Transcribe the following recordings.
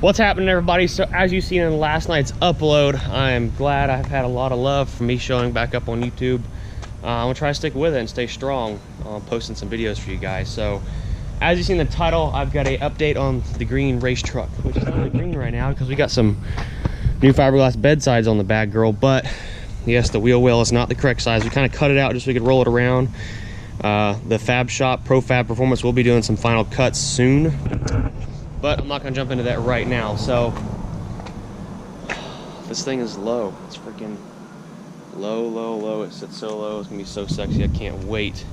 What's happening, everybody? So as you've seen in last night's upload, I'm glad I've had a lot of love for me showing back up on YouTube. I'm gonna try to stick with it and stay strong, posting some videos for you guys. So as you've seen in the title, I've got a update on the green race truck, which is not really green right now because we got some new fiberglass bedsides on the bad girl. But yes, the wheel well is not the correct size. We kind of cut it out just so we could roll it around. The Fab Shop ProFab Performance will be doing some final cuts soon, but I'm not gonna jump into that right now. So this thing is low. It's freaking low. It sits so low. It's gonna be so sexy. I can't wait.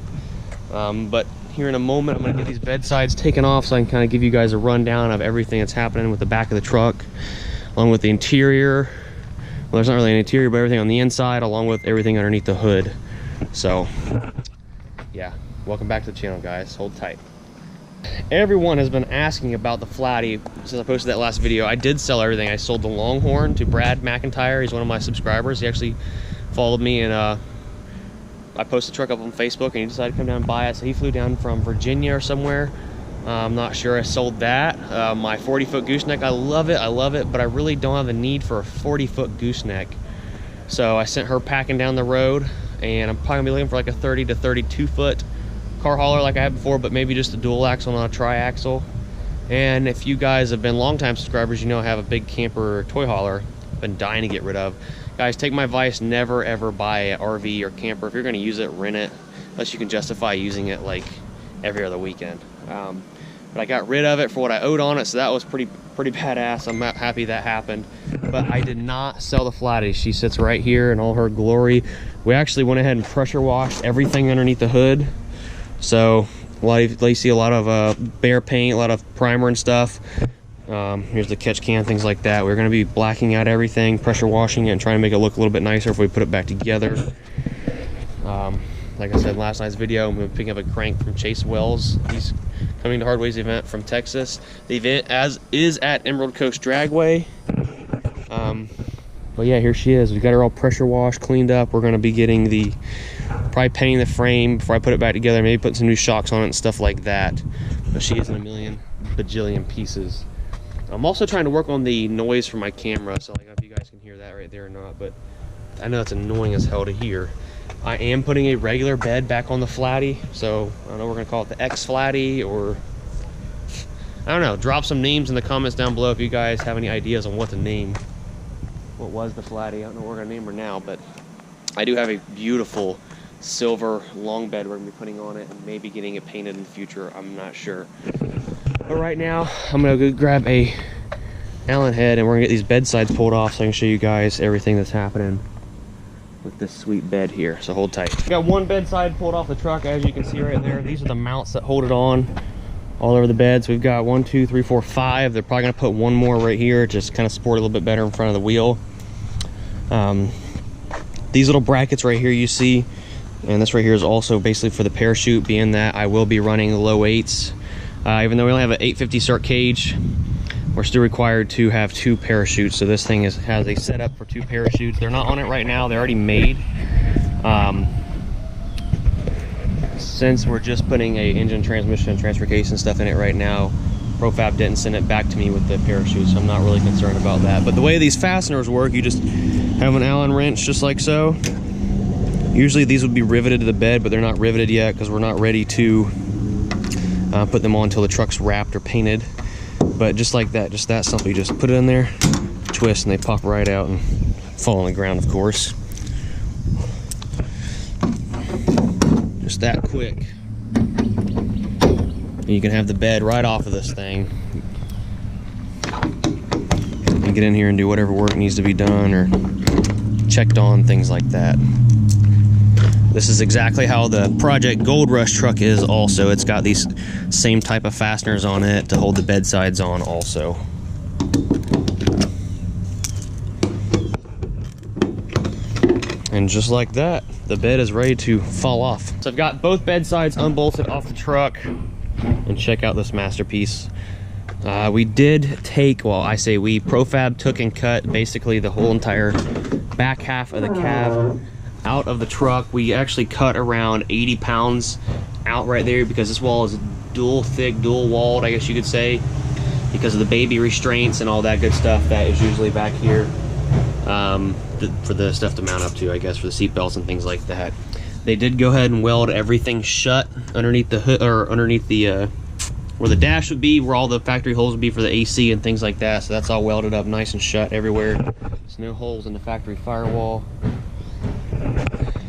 But here in a moment, I'm gonna get these bedsides taken off so I can kind of give you guys a rundown of everything that's happening with the back of the truck, along with the interior. Well, there's not really an interior, but everything on the inside, along with everything underneath the hood. So yeah, welcome back to the channel, guys. Hold tight. Everyone has been asking about the Flatty since I posted that last video. I did sell everything. I sold the Longhorn to Brad McIntyre. He's one of my subscribers. He actually followed me, and I posted the truck up on Facebook, and he decided to come down and buy it. So he flew down from Virginia or somewhere. I'm not sure. I sold that. My 40-foot gooseneck, I love it, but I really don't have a need for a 40-foot gooseneck. So I sent her packing down the road, and I'm probably gonna be looking for like a 30 to 32 foot car hauler like I had before, but maybe just a dual axle, not a tri-axle. And if you guys have been longtime subscribers, you know I have a big camper toy hauler I've been dying to get rid of. Guys, take my advice, never ever buy an RV or camper. If you're gonna use it, rent it, unless you can justify using it like every other weekend. But I got rid of it for what I owed on it, so that was pretty badass. I'm happy that happened. But I did not sell the Flatty. She sits right here in all her glory. We actually went ahead and pressure washed everything underneath the hood. So you see a lot of bare paint, a lot of primer and stuff. Here's the catch can, things like that. We're going to be blacking out everything, pressure washing it, and trying to make it look a little bit nicer if we put it back together. Like I said in last night's video, I'm going to be picking up a crank from Chase Wells. He's coming to Hardways event from Texas. The event is at Emerald Coast Dragway. But yeah, here she is. We got her all pressure washed, cleaned up. We're going to be getting probably painting the frame before I put it back together, maybe putting some new shocks on it and stuff like that. But she is in a million bajillion pieces. I'm also trying to work on the noise from my camera, so like if you guys can hear that right there or not, but I know it's annoying as hell to hear. I am putting a regular bed back on the Flatty, so I don't know, we're gonna call it the X Flatty, or I don't know. Drop some names in the comments down below if you guys have any ideas on what to name. What was the Flatty? I don't know what we're gonna name her now, but I do have a beautiful silver long bed we're gonna be putting on it, and maybe getting it painted in the future. I'm not sure. But right now, I'm gonna go grab a Allen head, and we're gonna get these bed sides pulled off so I can show you guys everything that's happening with this sweet bed here. So hold tight. We got one bed side pulled off the truck, as you can see right there. These are the mounts that hold it on all over the beds. We've got 1, 2, 3, 4, 5. They're probably gonna put one more right here, just kind of support a little bit better in front of the wheel. These little brackets right here you see, and this right here is also basically for the parachute, being that I will be running low 8s. Even though we only have an 850 cert cage, we're still required to have 2 parachutes. So this thing has a setup for 2 parachutes. They're not on it right now, they're already made. Since we're just putting a engine, transmission, and transfer case and stuff in it right now, ProFab didn't send it back to me with the parachute, so I'm not really concerned about that. But the way these fasteners work, you just have an Allen wrench just like so. Usually these would be riveted to the bed, but they're not riveted yet because we're not ready to put them on until the truck's wrapped or painted. But just like that, just that simple, you just put it in there, twist, and they pop right out and fall on the ground, of course. Just that quick. And you can have the bed right off of this thing and get in here and do whatever work needs to be done or checked on, things like that. This is exactly how the Project Gold Rush truck is also. It's got these same type of fasteners on it to hold the bed sides on also. And just like that, the bed is ready to fall off. So I've got both bed sides unbolted off the truck, and check out this masterpiece. We did take, well, I say we, ProFab took and cut basically the whole entire back half of the cab out of the truck. We actually cut around 80 pounds out right there because this wall is dual thick, dual walled, I guess you could say. because of the baby restraints and all that good stuff that is usually back here for the stuff to mount up to, I guess, for the seat belts and things like that. They did go ahead and weld everything shut underneath the hood, or underneath the where the dash would be, where all the factory holes would be for the AC and things like that. So that's all welded up nice and shut everywhere. There's no holes in the factory firewall.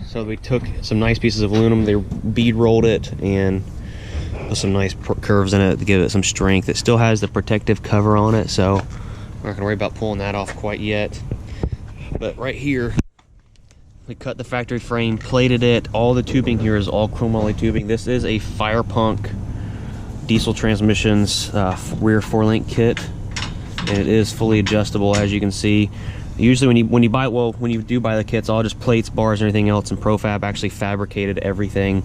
So we took some nice pieces of aluminum, they bead rolled it and put some nice curves in it to give it some strength. It still has the protective cover on it, so we're not gonna worry about pulling that off quite yet. But right here, we cut the factory frame, plated it. All the tubing here is all chromoly tubing. This is a Firepunk diesel transmissions rear 4-link kit, and it is fully adjustable, as you can see. Usually when you do buy the kits, all just plates, bars, and everything else, and Profab actually fabricated everything.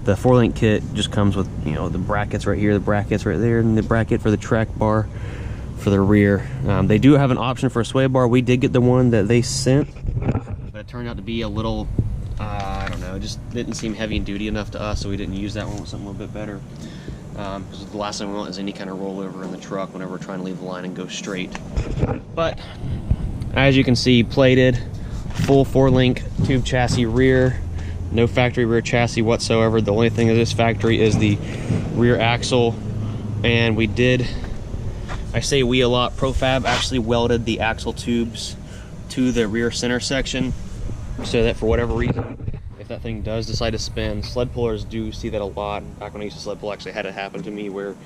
The 4-link kit just comes with, you know, the brackets right here, the brackets right there, and the bracket for the track bar for the rear. They do have an option for a sway bar. We did get the one that they sent, but it turned out to be a little, I don't know, it just didn't seem heavy and duty enough to us, so we didn't use that one with something a little bit better. Because the last thing we want is any kind of rollover in the truck whenever we're trying to leave the line and go straight. But as you can see, plated, full 4-link tube chassis rear, no factory rear chassis whatsoever. The only thing of this factory is the rear axle, and we did, I say we a lot, Profab actually welded the axle tubes to the rear center section so that for whatever reason, if that thing does decide to spin, sled pullers do see that a lot. Back when I used to sled pull, actually had it happen to me where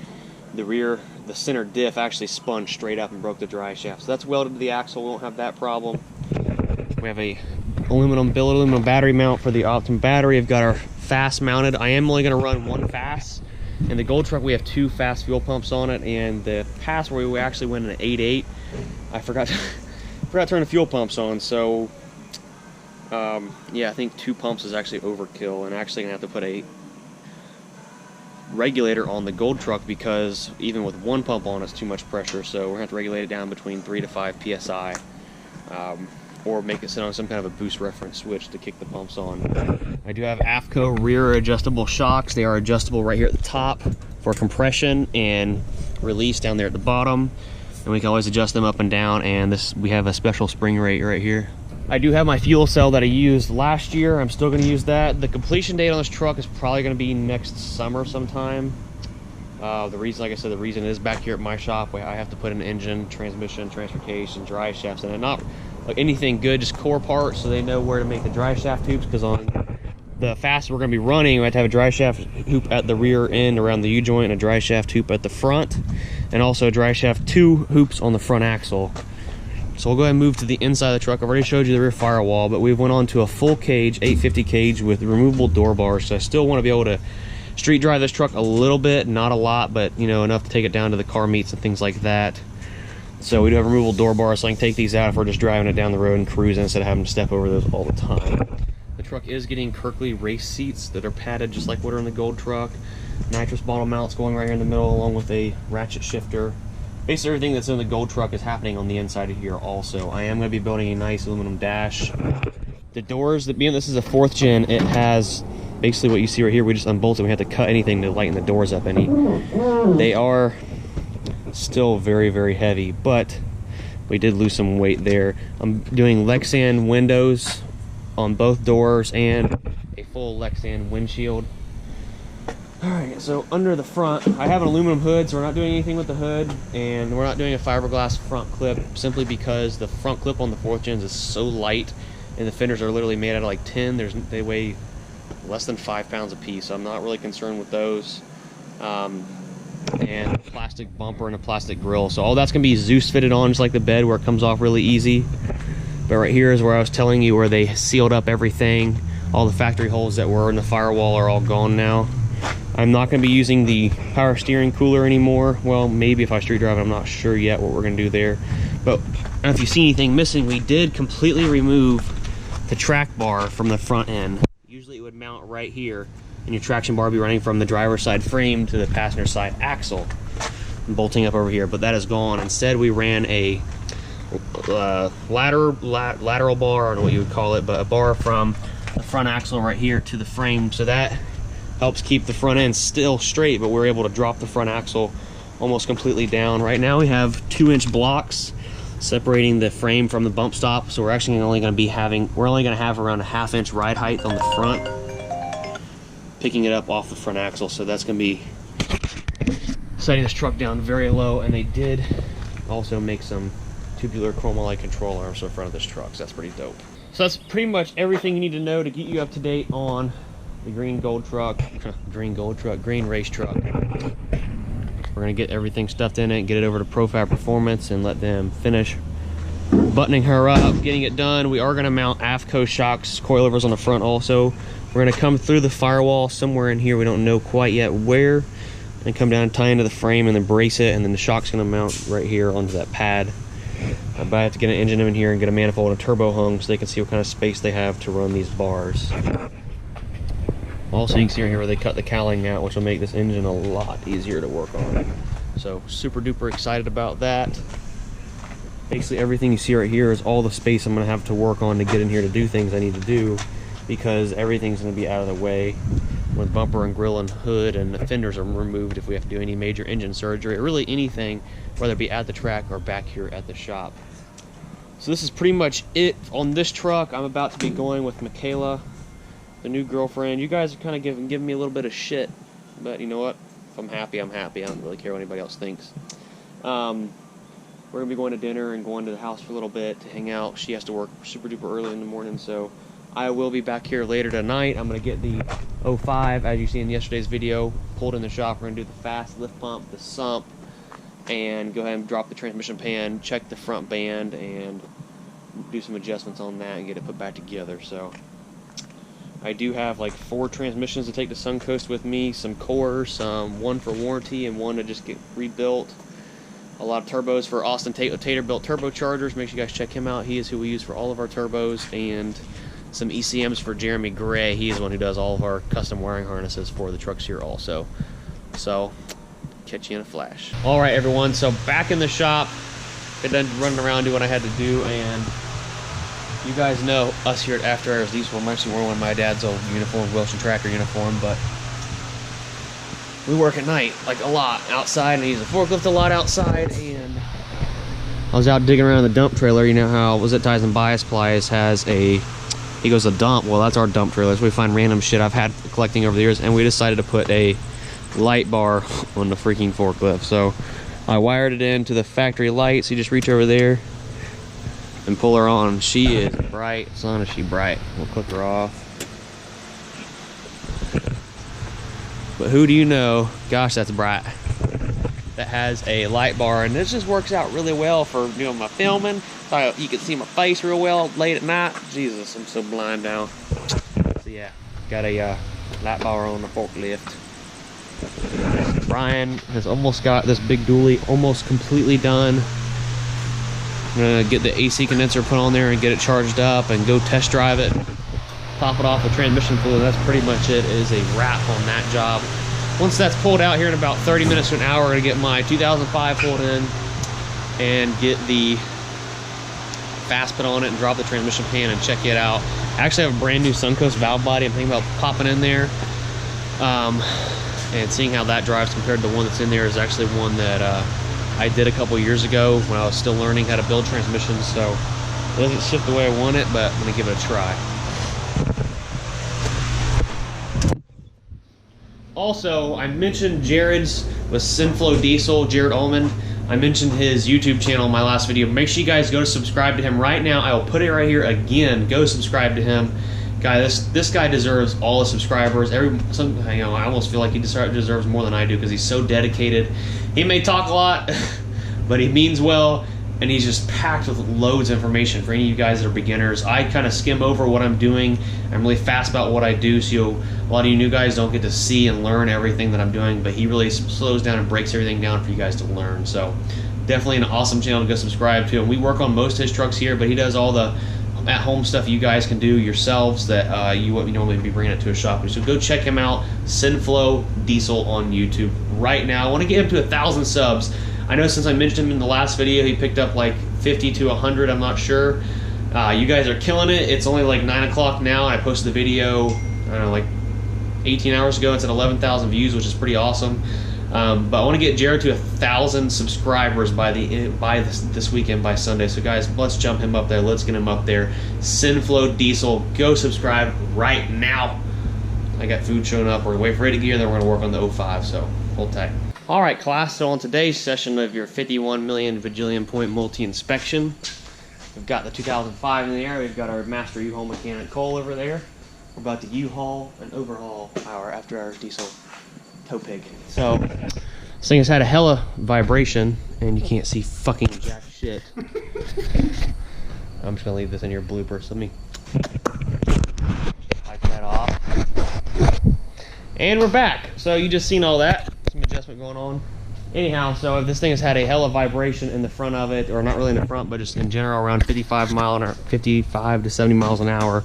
the center diff actually spun straight up and broke the dry shaft. So that's welded to the axle, we won't have that problem. We have a billet aluminum battery mount for the Optimum battery. I've got our fast mounted. I am only gonna run one fast. In the Gold Truck, we have 2 fast fuel pumps on it, and the pass where we actually went in an 8.8, I forgot to turn the fuel pumps on, so yeah, I think 2 pumps is actually overkill, and actually gonna have to put a regulator on the Gold Truck because even with 1 pump on, it's too much pressure. So we're gonna have to regulate it down between 3 to 5 psi, or make it sit on some kind of a boost reference switch to kick the pumps on. I do have AFCO rear adjustable shocks. They are adjustable right here at the top for compression and release down there at the bottom, and we can always adjust them up and down. And we have a special spring rate right here. I do have my fuel cell that I used last year. I'm still going to use that. The completion date on this truck is probably going to be next summer sometime. The reason, like I said, the reason is back here at my shop, I have to put an engine, transmission, transportation, drive shafts, and not like anything good, just core parts, so they know where to make the drive shaft tubes. Because on the fast we're going to be running, we have to have a drive shaft hoop at the rear end around the U-joint, and a drive shaft hoop at the front, and also a drive shaft 2 hoops on the front axle. So we'll go ahead and move to the inside of the truck. I've already showed you the rear firewall, but we went on to a full cage, 850 cage with removable door bars. So I still want to be able to street drive this truck a little bit, not a lot, but you know, enough to take it down to the car meets and things like that. So we do have removable door bars, so I can take these out if we're just driving it down the road and cruising instead of having to step over those all the time. The truck is getting Kirkley race seats that are padded just like what are in the Gold Truck. Nitrous bottle mounts going right here in the middle, along with a ratchet shifter. Basically everything that's in the Gold Truck is happening on the inside of here also. I am going to be building a nice aluminum dash. The doors, being this is a 4th gen, it has basically what you see right here. We just unbolted. We have to cut anything to lighten the doors up any. They are still very, very heavy, but we did lose some weight there. I'm doing Lexan windows on both doors and a full Lexan windshield. Alright, so under the front, I have an aluminum hood, so we're not doing anything with the hood, and we're not doing a fiberglass front clip simply because the front clip on the 4th gens is so light, and the fenders are literally made out of like tin. They weigh less than 5 pounds a piece, so I'm not really concerned with those. And a plastic bumper and a plastic grill, so all that's going to be Zeus fitted on, just like the bed, where it comes off really easy. But right here is where I was telling you where they sealed up everything. All the factory holes that were in the firewall are all gone now. I'm not going to be using the power steering cooler anymore. Well, maybe if I street drive it, I'm not sure yet what we're going to do there. But if you see anything missing, we did completely remove the track bar from the front end. Usually it would mount right here, and your traction bar would be running from the driver's side frame to the passenger side axle, and bolting up over here, but that is gone. Instead, we ran a lateral bar, I don't know what you would call it, but a bar from the front axle right here to the frame, so that helps keep the front end still straight, but we're able to drop the front axle almost completely down. Right now we have 2-inch blocks separating the frame from the bump stop, so we're actually only going to have around a 1/2-inch ride height on the front, picking it up off the front axle. So that's going to be setting this truck down very low. And they did also make some tubular chromalite control arms for the front of this truck, so that's pretty dope. So that's pretty much everything you need to know to get you up to date on the green race truck. We're gonna get everything stuffed in it, get it over to Profab Performance and let them finish buttoning her up, getting it done. We are gonna mount AFCO shocks, coilovers on the front also. We're gonna come through the firewall somewhere in here, we don't know quite yet where, and come down and tie into the frame and then brace it, and then the shock's gonna mount right here onto that pad. But I have to get an engine in here and get a manifold and a turbo hung so they can see what kind of space they have to run these bars. Also, you can see right here where they cut the cowling out, which will make this engine a lot easier to work on. So, super duper excited about that. Basically, everything you see right here is all the space I'm going to have to work on to get in here to do things I need to do, because everything's going to be out of the way when bumper and grill and hood and fenders are removed if we have to do any major engine surgery, or really anything, whether it be at the track or back here at the shop. So this is pretty much it on this truck. I'm about to be going with Michaela, the new girlfriend. You guys are kind of giving me a little bit of shit, but you know what? If I'm happy, I'm happy. I don't really care what anybody else thinks. We're gonna be going to dinner and going to the house for a little bit to hang out. She has to work super duper early in the morning, so I will be back here later tonight. I'm gonna get the 05, as you see in yesterday's video, pulled in the shop. We're gonna do the fast lift pump, the sump, and go ahead and drop the transmission pan, check the front band, and do some adjustments on that and get it put back together. So I do have like 4 transmissions to take to Suncoast with me, some cores, one for warranty and one to just get rebuilt. A lot of turbos for Austin Tater built turbochargers. Make sure you guys check him out. He is who we use for all of our turbos. And some ECMs for Jeremy Gray. He is the one who does all of our custom wiring harnesses for the trucks here also. So, catch you in a flash. Alright everyone, so back in the shop. Got done running around doing what I had to do, and you guys know us here at After Hours Diesel. I'm actually wearing one of my dad's old uniform, Wilson Tracker uniform, but we work at night, like a lot, outside, and I use a forklift a lot outside, and I was out digging around the dump trailer. You know how Zip Ties and Bias Plies has a, he goes a dump, well that's our dump trailer, so we find random shit I've had collecting over the years, and we decided to put a light bar on the freaking forklift. So I wired it into the factory light, so you just reach over there and pull her on. She is bright. Son, is she bright. We'll click her off. But who do you know, gosh that's bright, that has a light bar, and this just works out really well for doing my filming. So you can see my face real well late at night. Jesus, I'm so blind now. So yeah, got a light bar on the forklift. Brian has almost got this big dually almost completely done. I'm gonna get the AC condenser put on there and get it charged up and go test drive it, top it off with transmission fluid. That's pretty much it. It is a wrap on that job. Once that's pulled out here in about 30 minutes to an hour, we're gonna get my 2005 pulled in and get the fast put on it and drop the transmission pan and check it out. I actually have a brand new Suncoast valve body. I'm thinking about popping in there and seeing how that drives compared to the one that's in there. Is actually one that I did a couple years ago when I was still learning how to build transmissions, so it doesn't shift the way I want it, but I'm gonna give it a try. Also, I mentioned Jared's with Sinflow Diesel, Jared Ullman. I mentioned his YouTube channel in my last video. Make sure you guys go to subscribe to him right now. I will put it right here again. Go subscribe to him. Guy, this guy deserves all the subscribers. I almost feel like he deserves more than I do because he's so dedicated. He may talk a lot, but he means well, and he's just packed with loads of information for any of you guys that are beginners. I kind of skim over what I'm doing. I'm really fast about what I do, so a lot of you new guys don't get to see and learn everything that I'm doing, but he really slows down and breaks everything down for you guys to learn. So definitely an awesome channel to go subscribe to. And we work on most of his trucks here, but he does all the at-home stuff you guys can do yourselves that you wouldn't normally be bringing it to a shop. So go check him out, Sinflow Diesel on YouTube right now. I want to get him to 1,000 subs. I know since I mentioned him in the last video, he picked up like 50 to 100, I'm not sure. You guys are killing it. It's only like 9 o'clock now. I posted the video, I don't know, like 18 hours ago. It's at 11,000 views, which is pretty awesome. But I want to get Jared to 1,000 subscribers by this weekend, by Sunday. So guys, let's jump him up there. Let's get him up there. Sinflow Diesel, go subscribe right now. I got food showing up. We're waiting for it to get, and then we're going to work on the 05. So hold tight. All right, class. So on today's session of your 51 million bajillion point multi-inspection, we've got the 2005 in the air. We've got our master U-Haul mechanic Cole over there. We're about to U-Haul and overhaul our after-hours diesel tow pig. So this thing has had a hella vibration, and you can't see fucking jack shit. I'm just gonna leave this in your bloopers. Let me wipe that off. And we're back. So you just seen all that. Some adjustment going on. Anyhow, so this thing has had a hella vibration in the front of it, or not really in the front, but just in general around 55 to 70 miles an hour.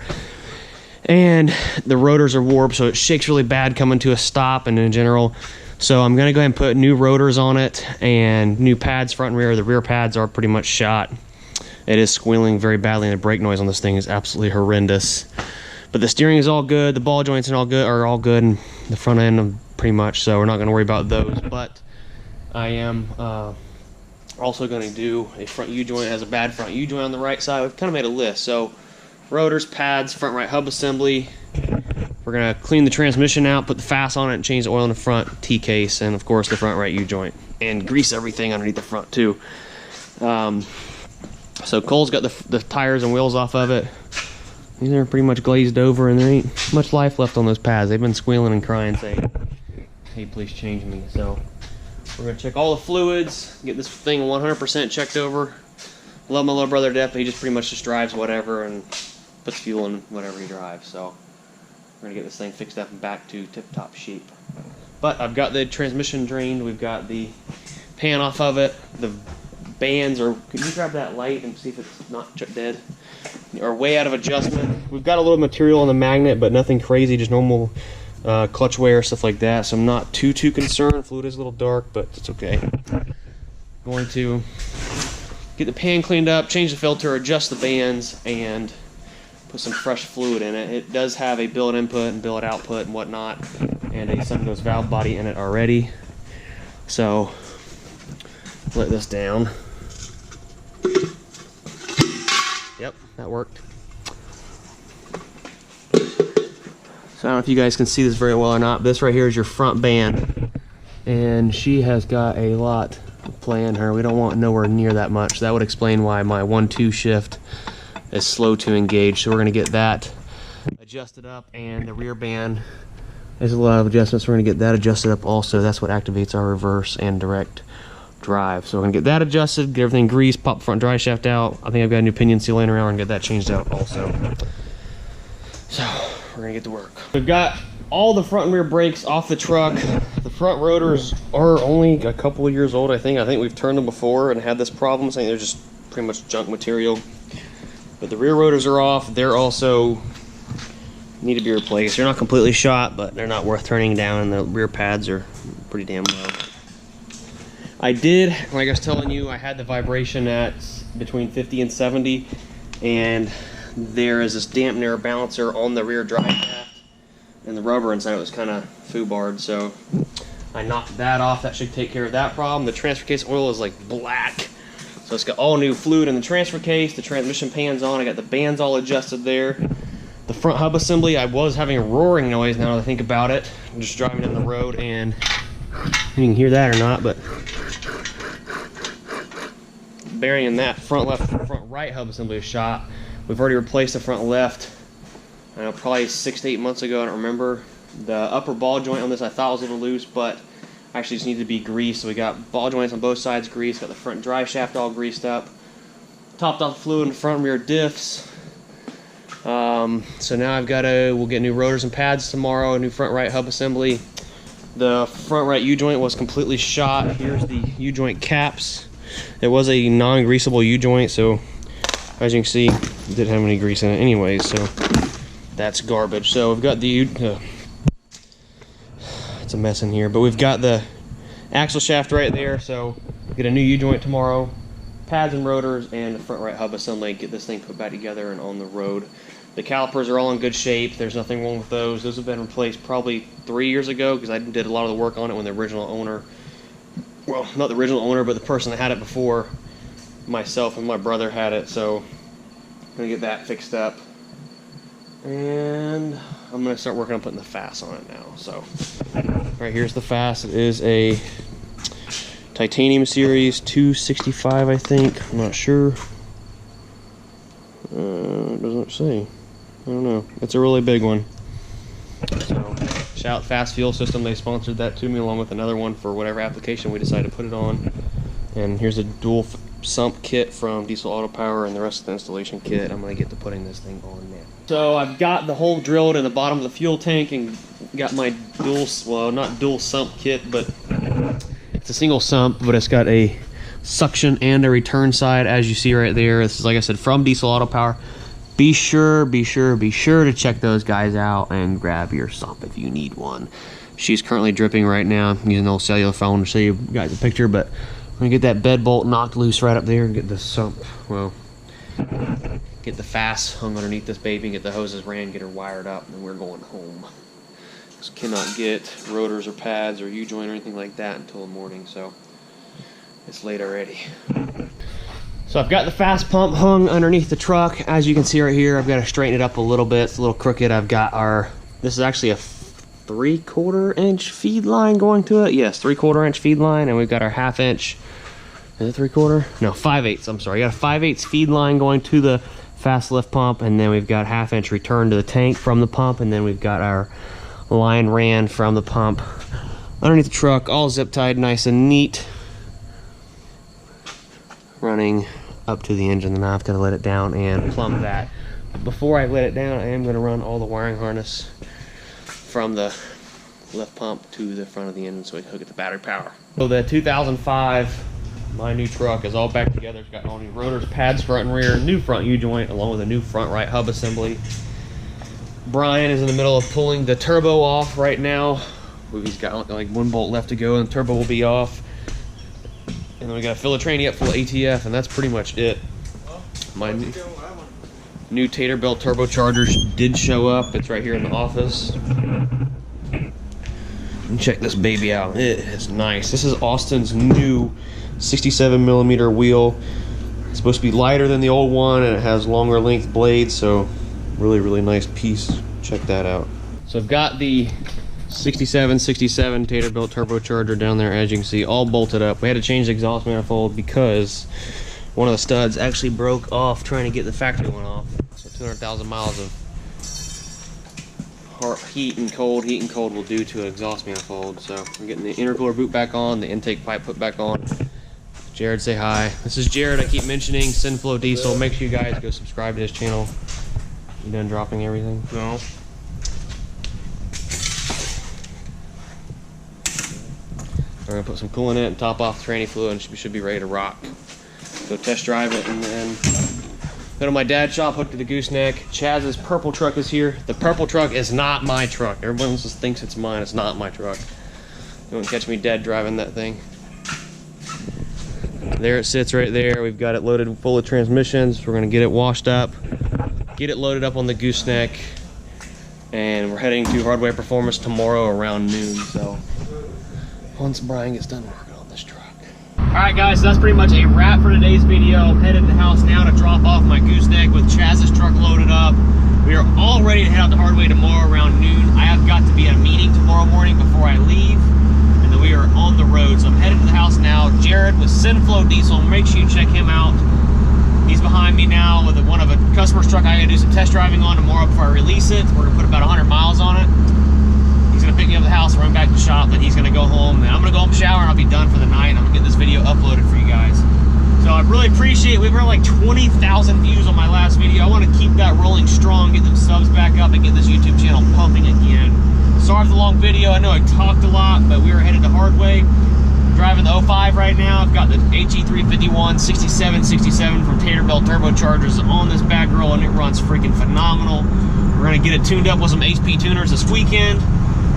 And the rotors are warped, so it shakes really bad coming to a stop and in general. So I'm going to go ahead and put new rotors on it and new pads, front and rear. The rear pads are pretty much shot. It is squealing very badly, and the brake noise on this thing is absolutely horrendous. But the steering is all good. The ball joints are all good, and the front end pretty much, so we're not going to worry about those. But I am also going to do a front U-joint. It has a bad front U-joint on the right side. We've kind of made a list. So rotors, pads, front right hub assembly. We're going to clean the transmission out, put the FAS on it, and change the oil in the front T-case, and of course the front right U-joint. And grease everything underneath the front too. So Cole's got the tires and wheels off of it. These are pretty much glazed over, and there ain't much life left on those pads. They've been squealing and crying, saying, hey, please change me. So we're going to check all the fluids, get this thing 100% checked over. Love my little brother to death, but he just pretty much just drives whatever and puts fuel in whatever he drives. So we're going to get this thing fixed up and back to tip-top shape. But I've got the transmission drained. We've got the pan off of it. The bands are... Could you grab that light and see if it's not dead? Are way out of adjustment. We've got a little material on the magnet, but nothing crazy, just normal clutch wear, stuff like that. So I'm not too concerned. Fluid is a little dark, but it's okay. Going to get the pan cleaned up, change the filter, adjust the bands, and put some fresh fluid in it. It does have a billet input and billet output and whatnot, and a sun-ghost valve body in it already. So let this down. Yep, that worked. So I don't know if you guys can see this very well or not. This right here is your front band, and she has got a lot of play in her. We don't want nowhere near that much. That would explain why my 1-2 shift is slow to engage. So we're going to get that adjusted up, and the rear band is a lot of adjustments. We're going to get that adjusted up also. That's what activates our reverse and direct drive. So we're going to get that adjusted, get everything greased, pop the front dry shaft out. I think I've got a new pinion seal laying around, and get that changed out also. So we're going to get to work. We've got all the front and rear brakes off the truck. The front rotors are only a couple of years old, I think. I think we've turned them before and had this problem. I think they're just pretty much junk material. But the rear rotors are off. They're also need to be replaced. They're not completely shot, but they're not worth turning down, and the rear pads are pretty damn low. I did, like I was telling you, I had the vibration at between 50 and 70, and there is this dampener balancer on the rear drive shaft, and the rubber inside it was kind of foobarred, so I knocked that off. That should take care of that problem. The transfer case oil is like black, so it's got all new fluid in the transfer case. The transmission pan's on. I got the bands all adjusted there. The front hub assembly, I was having a roaring noise now that I think about it. I'm just driving down the road, and you can hear that or not, but bearing in that front left, front right hub assembly is shot. We've already replaced the front left, I know, probably 6 to 8 months ago. I don't remember. The upper ball joint on this I thought was a little loose, but actually just needed to be greased. So we got ball joints on both sides greased, got the front drive shaft all greased up, topped off the fluid in the front and rear diffs. So now we'll get new rotors and pads tomorrow, a new front right hub assembly. The front right U-joint was completely shot. Here's the U-joint caps. It was a non-greasable U-joint, so as you can see, it didn't have any grease in it anyways, so that's garbage. So we've got it's a mess in here, but we've got the axle shaft right there, so get a new U-joint tomorrow, pads and rotors, and the front right hub assembly, get this thing put back together and on the road. The calipers are all in good shape. There's nothing wrong with those. Those have been replaced probably 3 years ago, because I did a lot of the work on it when the original owner well, not the original owner, but the person that had it before myself and my brother had it. So I'm gonna get that fixed up, and I'm gonna start working on putting the FAS on it now. So right here's the FAS. It is a Titanium Series 265, I think. I'm not sure. It doesn't say. I don't know. It's a really big one. So shout out Fast Fuel System. They sponsored that to me along with another one for whatever application we decided to put it on. And here's a dual sump kit from Diesel Auto Power and the rest of the installation kit. I'm going to get to putting this thing on now. So I've got the hole drilled in the bottom of the fuel tank and got my dual, well, not dual sump kit, but it's a single sump, but it's got a suction and a return side, as you see right there. This is, like I said, from Diesel Auto Power. Be sure to check those guys out and grab your sump if you need one. She's currently dripping right now. I'm using an old cellular phone to show you guys a picture, but I'm gonna get that bed bolt knocked loose right up there and get the sump, well, get the FAS hung underneath this baby and get the hoses ran, get her wired up, and then we're going home. Just cannot get rotors or pads or U-joint or anything like that until the morning, so it's late already. So I've got the FAS pump hung underneath the truck. As you can see right here, I've got to straighten it up a little bit. It's a little crooked. I've got our, this is actually a 3/4 inch feed line going to it. Yes, 3/4 inch feed line, and we've got our 1/2 inch, is it 3/4? No, 5/8, I'm sorry. We got a 5/8 feed line going to the FAS lift pump, and then we've got 1/2 inch return to the tank from the pump, and then we've got our line ran from the pump underneath the truck, all zip tied nice and neat, running up to the engine. Then I've got to let it down and plumb that. Before I let it down, I am going to run all the wiring harness from the lift pump to the front of the engine so we can hook it to battery power. So the 2005, my new truck, is all back together. It's got all new rotors, pads, front and rear, new front U-joint, along with a new front right hub assembly. Brian is in the middle of pulling the turbo off right now. He's got like 1 bolt left to go and the turbo will be off. And then we got to fill the tranny up full of ATF, and that's pretty much it. My new Taterbilt turbocharger did show up. It's right here in the office. And check this baby out. It is nice. This is Austin's new 67mm wheel. It's supposed to be lighter than the old one, and it has longer length blades, so really nice piece. Check that out. So I've got the 67 Taterbilt turbocharger down there, as you can see, all bolted up. We had to change the exhaust manifold because one of the studs actually broke off trying to get the factory one off. So 200,000 miles of heat and cold will do to an exhaust manifold. So we're getting the intercooler boot back on, the intake pipe put back on. Jared, say hi. This is Jared, I keep mentioning, Sinflow Diesel. Make sure you guys go subscribe to his channel. You done dropping everything? No. We're gonna put some coolant in it and top off the tranny fluid, and we should be ready to rock. Go test drive it, and then go to my dad's shop, hooked to the gooseneck. Chaz's purple truck is here. The purple truck is not my truck. Everyone else just thinks it's mine. It's not my truck. You won't catch me dead driving that thing. There it sits right there. We've got it loaded full of transmissions. We're gonna get it washed up, get it loaded up on the gooseneck, and we're heading to Hardware Performance tomorrow around noon. So once Brian gets done working on this truck. Alright guys, so that's pretty much a wrap for today's video. I'm headed to the house now to drop off my gooseneck with Chaz's truck loaded up. We are all ready to head out to Hardway tomorrow around noon. I have got to be at a meeting tomorrow morning before I leave, and then we are on the road. So I'm headed to the house now. Jared with Sinflow Diesel, make sure you check him out. He's behind me now with one of a customer's truck I gotta do some test driving on tomorrow before I release it. We're gonna put about 100 miles on it. He's gonna pick me up at the house, run back to the shop, then he's gonna go home, and I'm gonna go home, shower, and I'll be done for the night. I'm gonna get this video uploaded for you guys. So I really appreciate it. We've got like 20,000 views on my last video. I want to keep that rolling strong, get them subs back up, and get this YouTube channel pumping again. Sorry for the long video. I know I talked a lot, but we were headed to Hardway. Driving the 05 right now. I've got the HE351 6767 from Taterbilt turbochargers on this bad girl, and it runs freaking phenomenal. We're gonna get it tuned up with some HP tuners this weekend.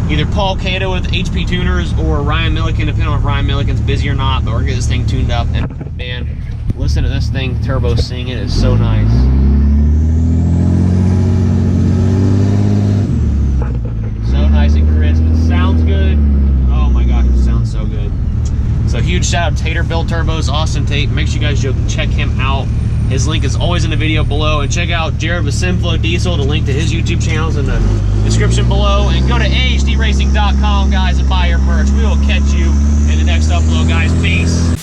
Either Paul Cato with HP tuners or Ryan Milliken, depending on if Ryan Milliken's busy or not, but we're gonna get this thing tuned up. And man, listen to this thing turbo sing. It is so nice. So nice and crisp. It sounds good. Oh my gosh, it sounds so good. So huge shout out Tater Built Turbos, Austin Tate. Make sure you guys go check him out. His link is always in the video below. And check out Jared with Simflow Diesel. The link to his YouTube channel is in the description below. And go to ahdracing.com, guys, and buy your merch. We will catch you in the next upload, guys. Peace.